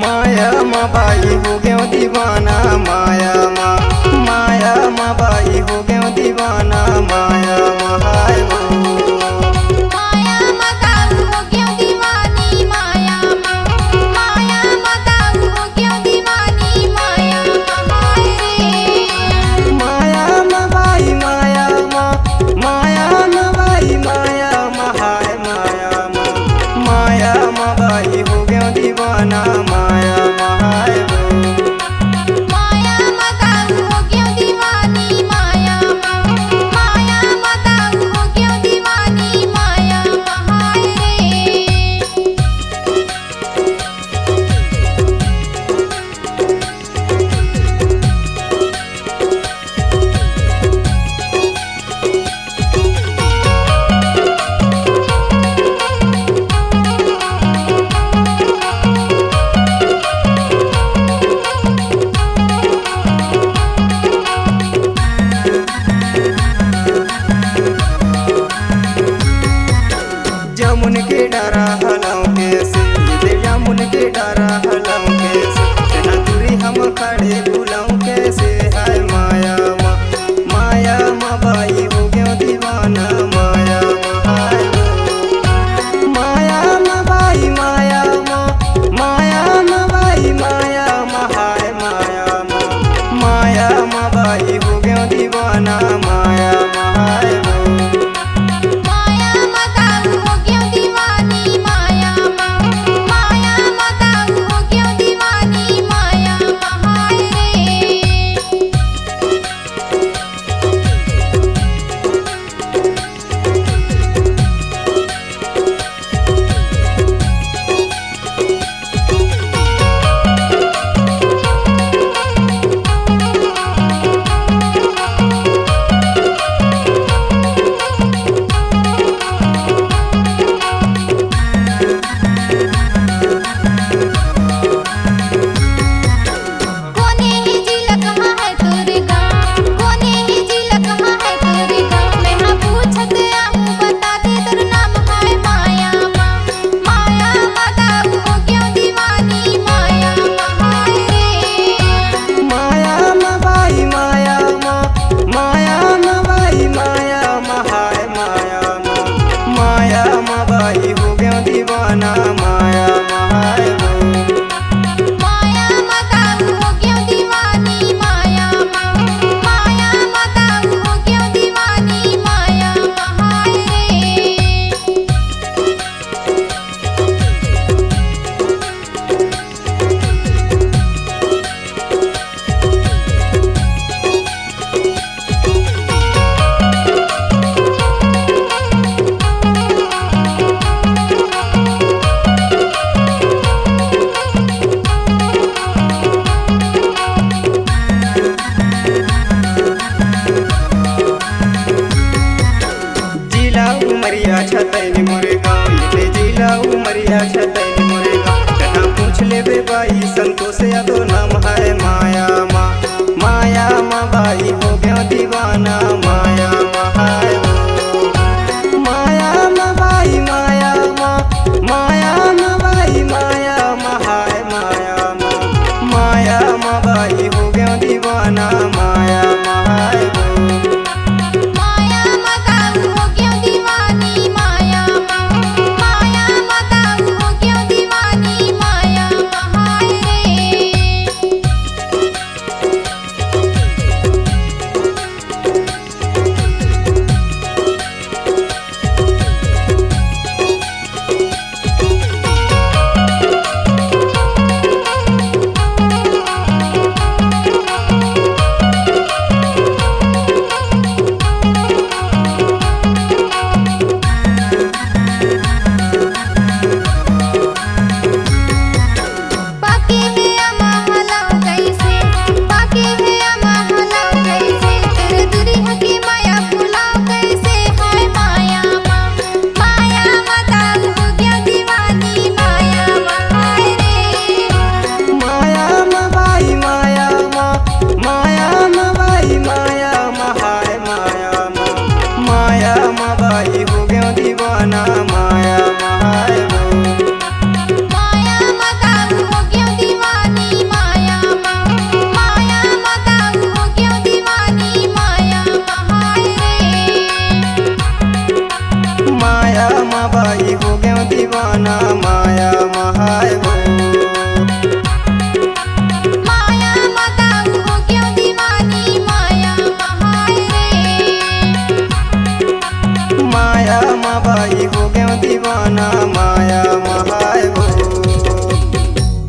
माया माँ बाई हो गयो दीवाना, माया माँ बाई हो गयो दीवाना, माया माँ हाय हो। माया माँ दाऊ हो गयो दीवानी, माया माँ दाऊ हो गयो दीवानी, माया माँ हाय रे। माया माँ बाई माया माँ बाई माया माँ हाय, माया माँ बाई हो गयो दीवाना, माया माँ हाय हो। माया माँ दाऊ हो गयो दीवानी, माया माँ दाऊ हो गयो दीवानी, माया माँ हाय रे। जमुन के डारा हलाओ कैसे, ये जमुन के डारा हलाओ कैसे, इतना दूरी हम खड़े बुलाऊं कैसे, हाय माया माँ बाई हो गयो दीवाना, माया माँ हाय हो। माया माँ बाई माया माँ बाई माया माँ हाय, माया माँ बाई हो गयो दीवाना, माया माँ हाय हो। माया माँ दाऊ हो गयो दीवानी, माया माँ दाऊ हो गयो दीवानी, माया माँ हाय रे। कोने ही जिला कहाँ है तोरे गाँव, कोने ही जिला कहाँ है तोरे गाँव, मैं हाँ पूछत आहूँ बता दे तोर नाम हाय। माया माँ दाऊ हो गयो दीवानी, माया माँ हाय रे। माया माँ बाई माया माँ बाई माया माँ हाय, माया माँ बाई हो गयो दीवाना, माया माँ हाय हो। माया माँ दाऊ हो गयो दीवानी, माया माँ दाऊ हो गयो दीवानी, माया माँ हाय रे। जिला उमरिया छतैनी मोरे गाँव, ये जिला उमरिया छतैनी मोरे गाँव, कहाँ पूछ लेबे बाई संतोष यादव नाम है, माया माँ बाई हो गयो दीवाना।